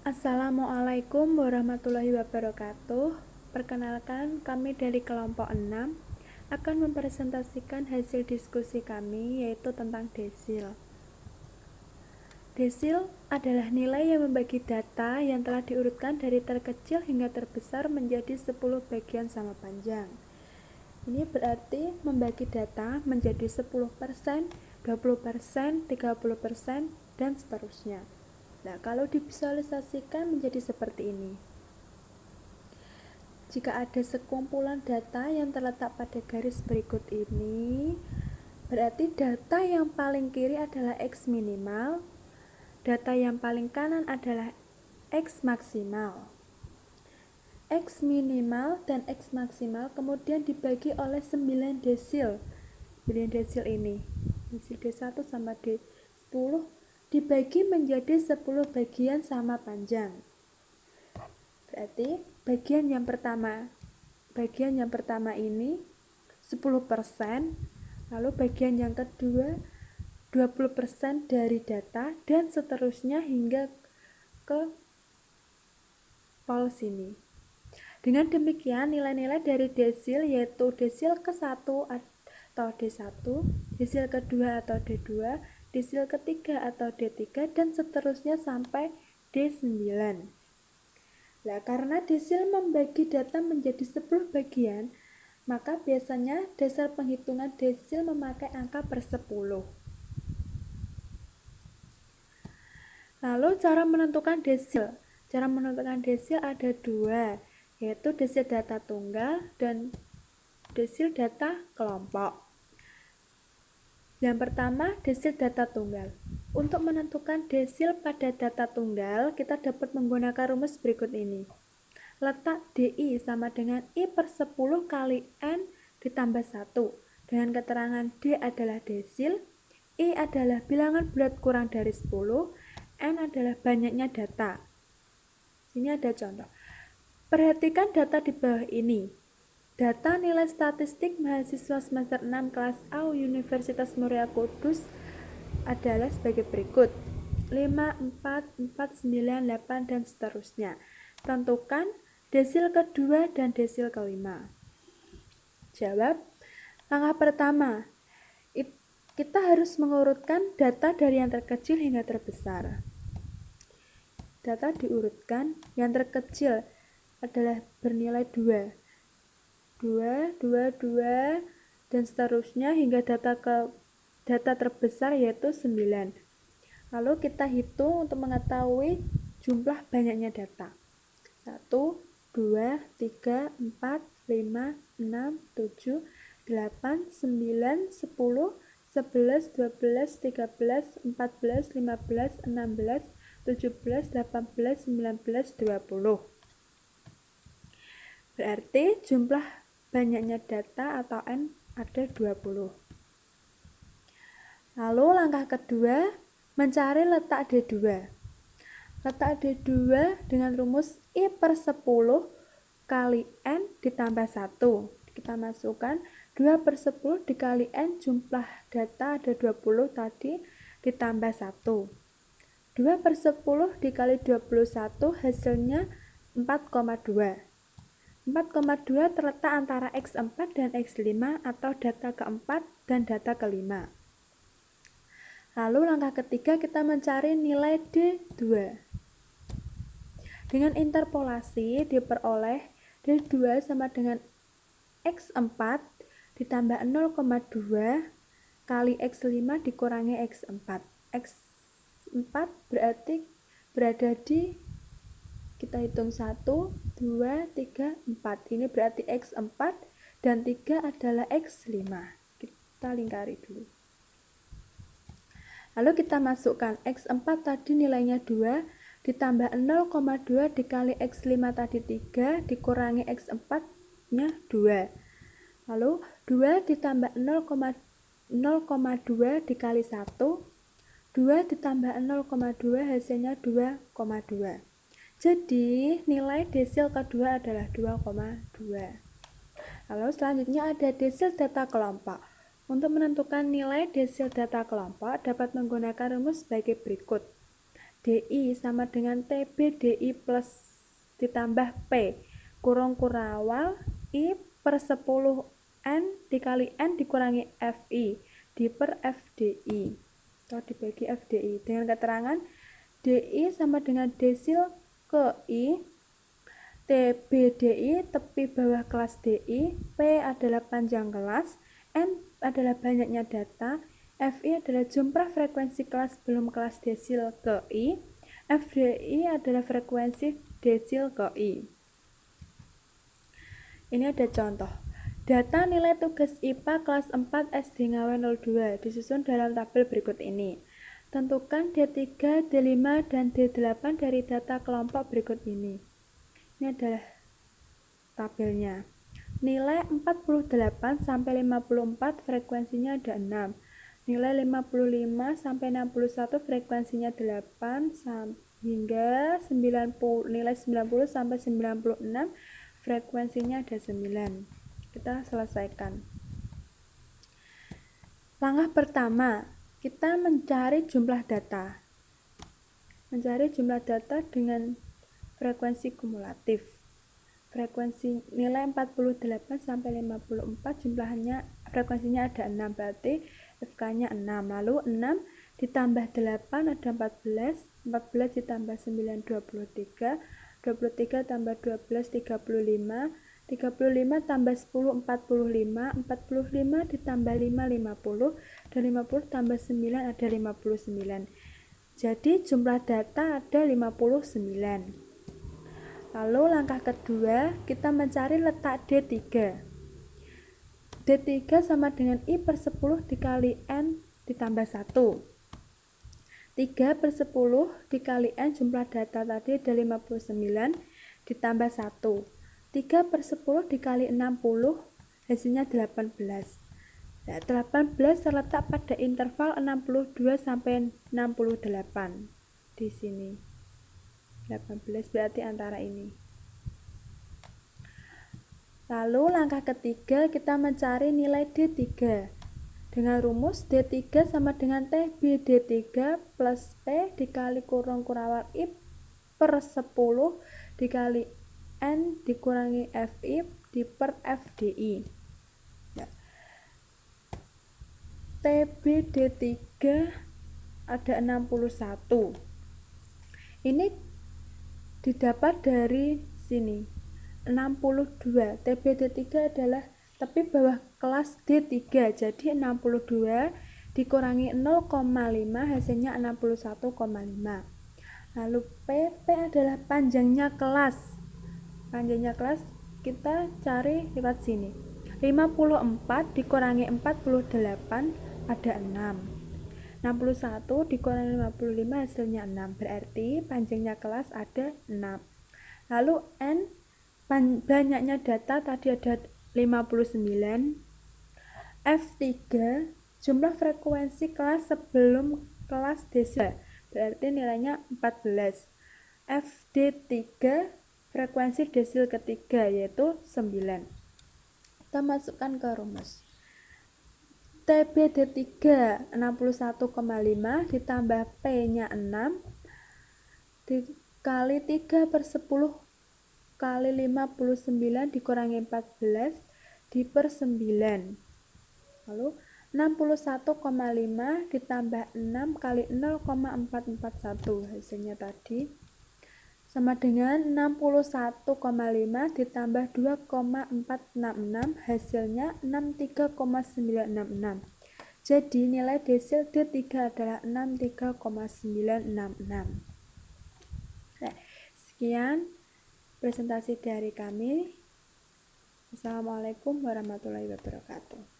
Assalamualaikum warahmatullahi wabarakatuh. Perkenalkan, kami dari kelompok 6 akan mempresentasikan hasil diskusi kami, yaitu tentang desil. Desil adalah nilai yang membagi data yang telah diurutkan dari terkecil hingga terbesar menjadi 10 bagian sama panjang. Ini berarti membagi data menjadi 10%, 20%, 30%, dan seterusnya. Nah, kalau divisualisasikan menjadi seperti ini. Jika ada sekumpulan data yang terletak pada garis berikut ini, berarti data yang paling kiri adalah X minimal, data yang paling kanan adalah X maksimal. X minimal dan X maksimal kemudian dibagi oleh 9 desil. 9 desil ini, desil D1 sama D10 dibagi menjadi 10 bagian sama panjang. Berarti bagian yang pertama ini 10%, lalu bagian yang kedua 20% dari data, dan seterusnya hingga ke pol sini. Dengan demikian, nilai-nilai dari desil yaitu desil ke-1 atau D1, desil kedua atau D2, desil ketiga atau D3, dan seterusnya sampai D9. Nah, karena desil membagi data menjadi 10 bagian, maka biasanya dasar penghitungan desil memakai angka per 10. Lalu cara menentukan desil. Cara menentukan desil ada dua, yaitu desil data tunggal dan desil data kelompok. Yang pertama, desil data tunggal. Untuk menentukan desil pada data tunggal, kita dapat menggunakan rumus berikut ini. Letak DI sama dengan I per 10 kali N ditambah 1. Dengan keterangan D adalah desil, I adalah bilangan bulat kurang dari 10, N adalah banyaknya data. Sini ada contoh. Perhatikan data di bawah ini. Data nilai statistik mahasiswa semester 6 kelas A Universitas Muria Kudus adalah sebagai berikut. 5, 4, 4, 9, 8, dan seterusnya. Tentukan desil kedua dan desil kelima. Jawab. Langkah pertama, kita harus mengurutkan data dari yang terkecil hingga terbesar. Data diurutkan, yang terkecil adalah bernilai 2, 2, dan seterusnya hingga data terbesar yaitu 9. Lalu kita hitung untuk mengetahui jumlah banyaknya data. 1, 2, 3, 4, 5, 6, 7, 8, 9, 10, 11, 12, 13, 14, 15, 16, 17, 18, 19, 20. Berarti jumlah banyaknya data atau N ada 20. Lalu langkah kedua, mencari letak D2. Letak D2 dengan rumus I per 10 kali N ditambah 1. Kita masukkan 2 per 10 dikali N, jumlah data ada 20 tadi, ditambah 1. 2 per 10 dikali 21 hasilnya 4,2. 4,2 terletak antara X4 dan X5 atau data keempat dan data kelima. Lalu langkah ketiga kita mencari nilai D2. Dengan interpolasi diperoleh D2 sama dengan X4 ditambah 0,2 kali X5 dikurangi X4. X4 berarti berada di, kita hitung 1, 2, 3, 4. Ini berarti X4 dan 3 adalah X5. Kita lingkari dulu. Lalu kita masukkan X4 tadi nilainya 2 ditambah 0,2 dikali X5 tadi 3 dikurangi X4 nya 2. Lalu 2 ditambah 0,2 dikali 1, 2 ditambah 0,2 hasilnya 2,2. Jadi nilai desil kedua adalah 2,2. Lalu selanjutnya ada desil data kelompok. Untuk menentukan nilai desil data kelompok dapat menggunakan rumus sebagai berikut. DI sama dengan TB DI plus ditambah P kurung kurawal I per 10 N dikali N dikurangi FI di per FDI atau dibagi FDI dengan keterangan DI sama dengan desil ke I, TB DI tepi bawah kelas DI, P adalah panjang kelas, N adalah banyaknya data, FI adalah jumlah frekuensi kelas belum kelas desil ke I, FDI adalah frekuensi desil ke I. Ini ada contoh. Data nilai tugas IPA kelas 4 SD Ngawen 02 disusun dalam tabel berikut ini. Tentukan D3, D5, dan D8 dari data kelompok berikut ini. Ini adalah tabelnya. Nilai 48 sampai 54 frekuensinya ada 6. Nilai 55 sampai 61 frekuensinya 8 hingga 90, nilai 90 sampai 96 frekuensinya ada 9. Kita selesaikan. Langkah pertama, kita mencari jumlah data. Mencari jumlah data dengan frekuensi kumulatif. Frekuensi nilai 48 sampai 54 jumlahnya frekuensinya ada 6, berarti FK-nya 6. Lalu 6 ditambah 8 ada 14, 14 ditambah 9 23, 23 tambah 12 35, 35 tambah 10 45, 45 ditambah 5 50, dan 50 tambah 9 ada 59. Jadi jumlah data ada 59. Lalu langkah kedua, kita mencari letak D3. D3 sama dengan I per 10 dikali N ditambah 1. 3 per 10 dikali N jumlah data tadi ada 59 ditambah 1. 3 per 10 dikali 60 hasilnya 18. Nah, 18 terletak pada interval 62 sampai 68 di sini. 18 berarti antara ini. Lalu langkah ketiga kita mencari nilai D3. Dengan rumus D3 sama dengan TB D3 plus P dikali kurung kurawal I per 10 dikali N dikurangi FI di per FDI. Ya. TB D3 ada 61. Ini didapat dari sini 62. TB D3 adalah tepi bawah kelas D3, jadi 62 dikurangi 0,5 hasilnya 61,5. Lalu P adalah panjangnya kelas. Panjangnya kelas kita cari lewat sini. 54 dikurangi 48 ada 6. 61 dikurangi 55 hasilnya 6, berarti panjangnya kelas ada 6. Lalu N banyaknya data tadi ada 59. F3 jumlah frekuensi kelas sebelum kelas desil, berarti nilainya 14. FD3 frekuensi desil ketiga yaitu 9. Kita masukkan ke rumus. TB D3 61,5 ditambah P-nya 6 dikali 3 per 10 kali 59 dikurangi 14 di per 9. Lalu 61,5 ditambah 6 kali 0,441 hasilnya tadi sama dengan 61,5 ditambah 2,466 hasilnya 63,966. Jadi nilai desil D3 adalah 63,966. Nah, sekian presentasi dari kami. Assalamualaikum warahmatullahi wabarakatuh.